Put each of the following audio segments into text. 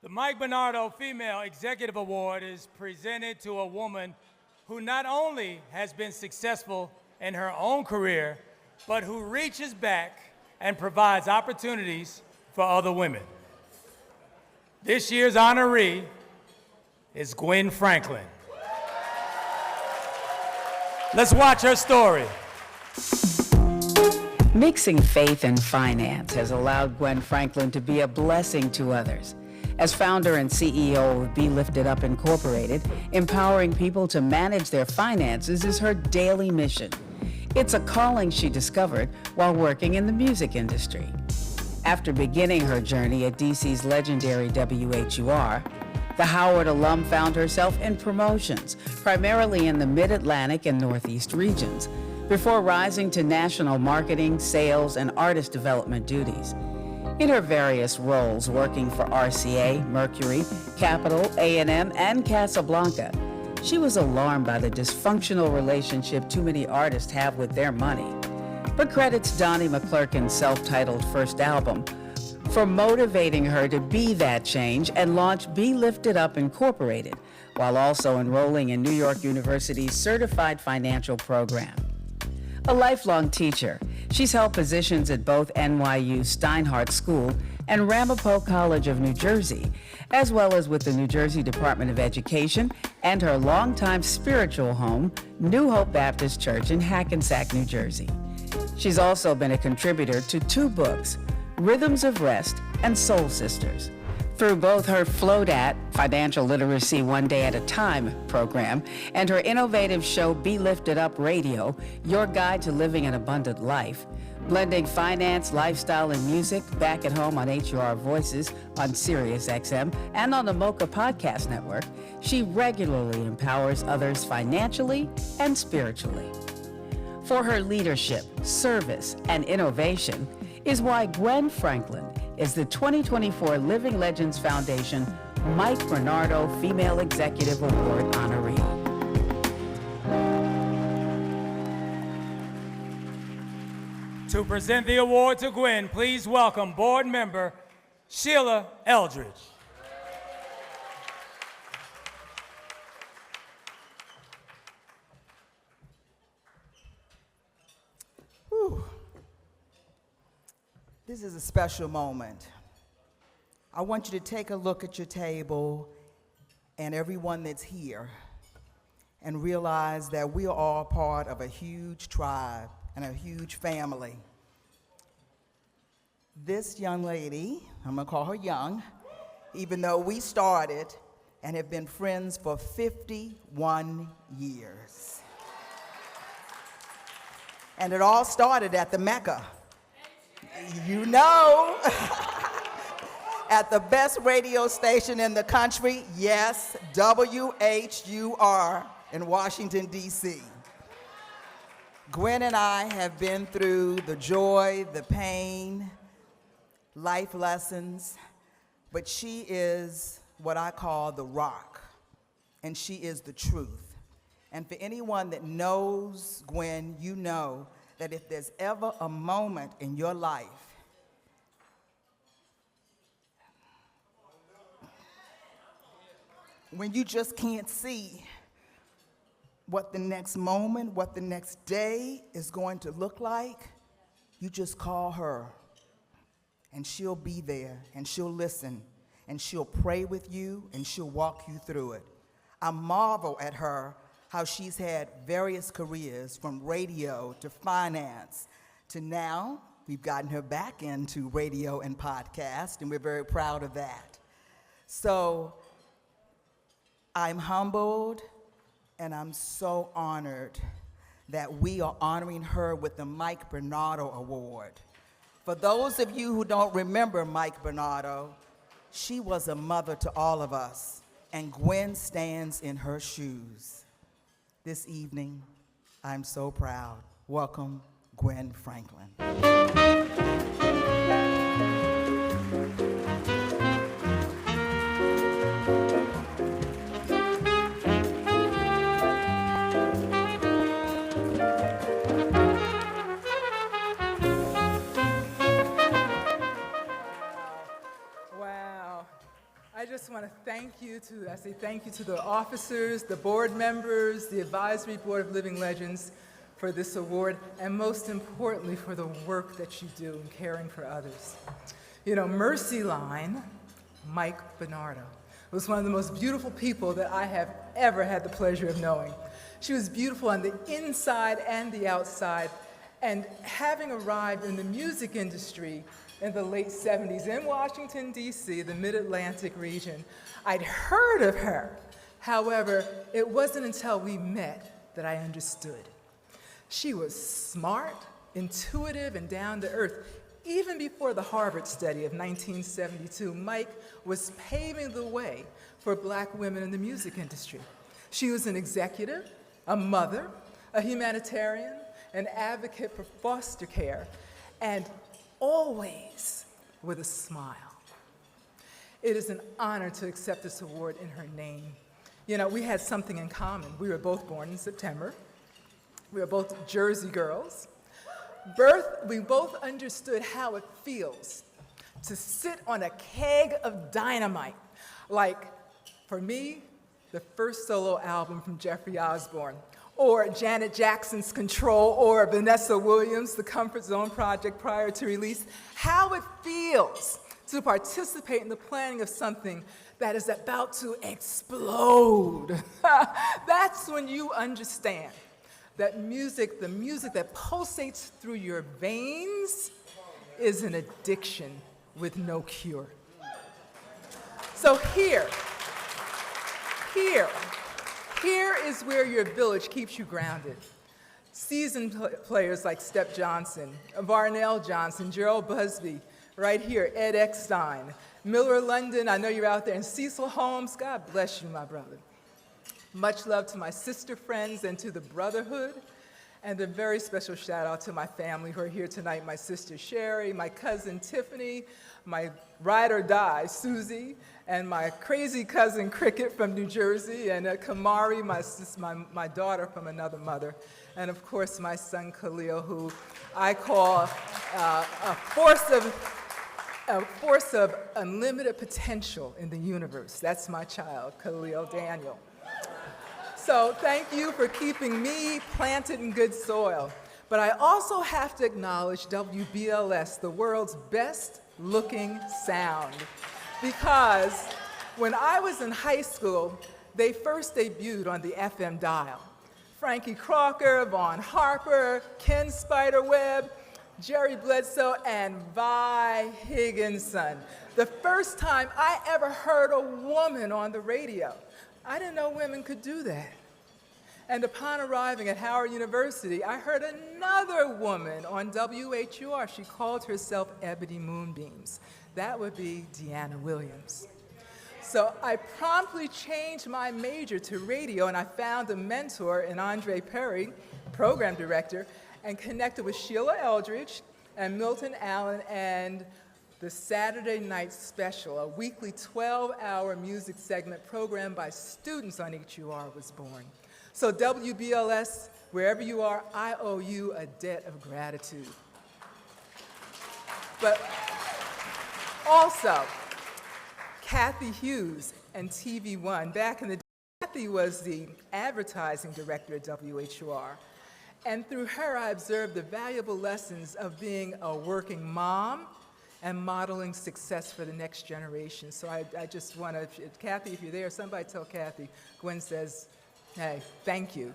The Mike Bernardo Female Executive Award is presented to a woman who not only has been successful in her own career, but who reaches back and provides opportunities for other women. This year's honoree is Gwen Franklin. Let's watch her story. Mixing faith and finance has allowed Gwen Franklin to be a blessing to others. As founder and CEO of Be Lifted Up Incorporated, empowering people to manage their finances is her daily mission. It's a calling she discovered while working in the music industry. After beginning her journey at DC's legendary WHUR, the Howard alum found herself in promotions, primarily in the Mid-Atlantic and Northeast regions, before rising to national marketing, sales, and artist development duties. In her various roles working for RCA, Mercury, Capitol, A&M, and Casablanca, she was alarmed by the dysfunctional relationship too many artists have with their money, but credits Donnie McClurkin's self-titled first album for motivating her to be that change and launch Be Lifted Up Incorporated, while also enrolling in New York University's Certified Financial Program. A lifelong teacher, she's held positions at both NYU Steinhardt School and Ramapo College of New Jersey, as well as with the New Jersey Department of Education and her longtime spiritual home, New Hope Baptist Church in Hackensack, New Jersey. She's also been a contributor to 2 books, Rhythms of Rest and Soul Sisters. Through both her FLODAT, Financial Literacy One Day at a Time program, and her innovative show Be Lifted Up Radio, your guide to living an abundant life, blending finance, lifestyle, and music back at home on HUR Voices on Sirius XM and on the Mocha Podcast Network, she regularly empowers others financially and spiritually. For her leadership, service, and innovation is why Gwen Franklin is the 2024 Living Legends Foundation Mike Bernardo Female Executive Award honoree. To present the award to Gwen, please welcome board member Sheila Eldridge. Whew. This is a special moment. I want you to take a look at your table and everyone that's here and realize that we are all part of a huge tribe and a huge family. This young lady, I'm gonna call her young, even though we started and have been friends for 51 years. And it all started at the Mecca. You know, at the best radio station in the country, yes, WHUR in Washington, D.C. Gwen and I have been through the joy, the pain, life lessons, but she is what I call the rock, and she is the truth. And for anyone that knows Gwen, you know that if there's ever a moment in your life when you just can't see what the next moment, what the next day is going to look like, you just call her and she'll be there and she'll listen and she'll pray with you and she'll walk you through it. I marvel at her, how she's had various careers from radio to finance to now we've gotten her back into radio and podcast, and we're very proud of that. So I'm humbled and I'm so honored that we are honoring her with the Mike Bernardo Award. For those of you who don't remember Mike Bernardo, she was a mother to all of us, and Gwen stands in her shoes. This evening, I'm so proud. Welcome, Gwen Franklin. Wow. I just want to thank you to the officers, the board members, the Advisory Board of Living Legends for this award, and most importantly, for the work that you do in caring for others. You know, Mercy Line, Mike Bernardo, was one of the most beautiful people that I have ever had the pleasure of knowing. She was beautiful on the inside and the outside, and having arrived in the music industry in the late 70s in Washington, D.C., the Mid-Atlantic region, I'd heard of her. However, it wasn't until we met that I understood. She was smart, intuitive, and down to earth. Even before the Harvard study of 1972, Mike was paving the way for Black women in the music industry. She was an executive, a mother, a humanitarian, an advocate for foster care, and always with a smile. It is an honor to accept this award in her name. You know, we had something in common. We were both born in September. We were both Jersey girls. We both understood how it feels to sit on a keg of dynamite. Like, for me, the first solo album from Jeffrey Osborne, or Janet Jackson's Control, or Vanessa Williams' The Comfort Zone Project prior to release, how it feels to participate in the planning of something that is about to explode. That's when you understand that music, the music that pulsates through your veins, is an addiction with no cure. So here is where your village keeps you grounded. Seasoned players like Step Johnson, Varnell Johnson, Gerald Busby, right here, Ed Eckstein, Miller London, I know you're out there, and Cecil Holmes, God bless you, my brother. Much love to my sister friends and to the brotherhood, and a very special shout out to my family who are here tonight, my sister Sherry, my cousin Tiffany, my ride or die, Susie, and my crazy cousin Cricket from New Jersey, and Kamari, my daughter from another mother, and of course my son Khalil, who I call a force of unlimited potential in the universe. That's my child, Khalil Daniel. So thank you for keeping me planted in good soil. But I also have to acknowledge WBLS, the world's best looking sound, because when I was in high school, they first debuted on the FM dial. Frankie Crocker, Vaughn Harper, Ken Spiderweb, Jerry Bledsoe, and Vi Higginson. The first time I ever heard a woman on the radio. I didn't know women could do that. And upon arriving at Howard University, I heard another woman on WHUR. She called herself Ebony Moonbeams. That would be Deanna Williams. So I promptly changed my major to radio, and I found a mentor in Andre Perry, program director, and connected with Sheila Eldridge and Milton Allen, and the Saturday Night Special, a weekly 12-hour music segment programmed by students on HUR, was born. So WBLS, wherever you are, I owe you a debt of gratitude. But also, Kathy Hughes and TV One. Back in the day, Kathy was the advertising director at WHUR. And through her, I observed the valuable lessons of being a working mom and modeling success for the next generation. So I just want to, Kathy, if you're there, somebody tell Kathy, Gwen says, hey, thank you.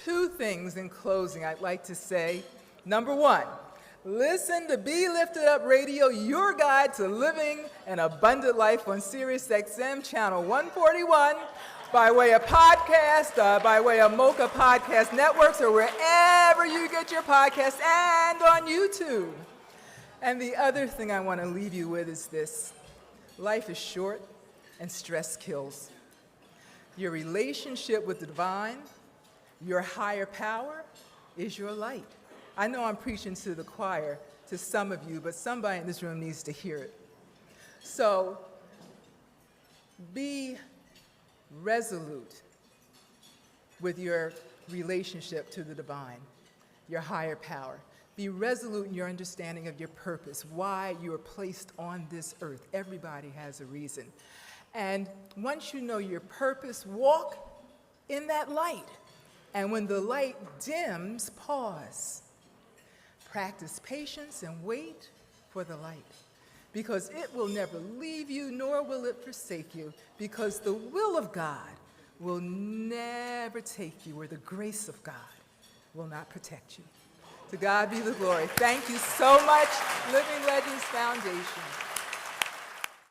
Two things in closing I'd like to say. Number one, listen to Be Lifted Up Radio, your guide to living an abundant life on Sirius XM Channel 141, by way of podcast, by way of Mocha Podcast Networks, or wherever you get your podcasts, and on YouTube. And the other thing I want to leave you with is this: life is short and stress kills. Your relationship with the divine, your higher power, is your light. I know I'm preaching to the choir, to some of you, but somebody in this room needs to hear it. So be resolute with your relationship to the divine, your higher power. Be resolute in your understanding of your purpose, why you are placed on this earth. Everybody has a reason. And once you know your purpose, walk in that light. And when the light dims, pause. Practice patience and wait for the light, because it will never leave you, nor will it forsake you, because the will of God will never take you, or the grace of God will not protect you. To God be the glory. Thank you so much, Living Legends Foundation.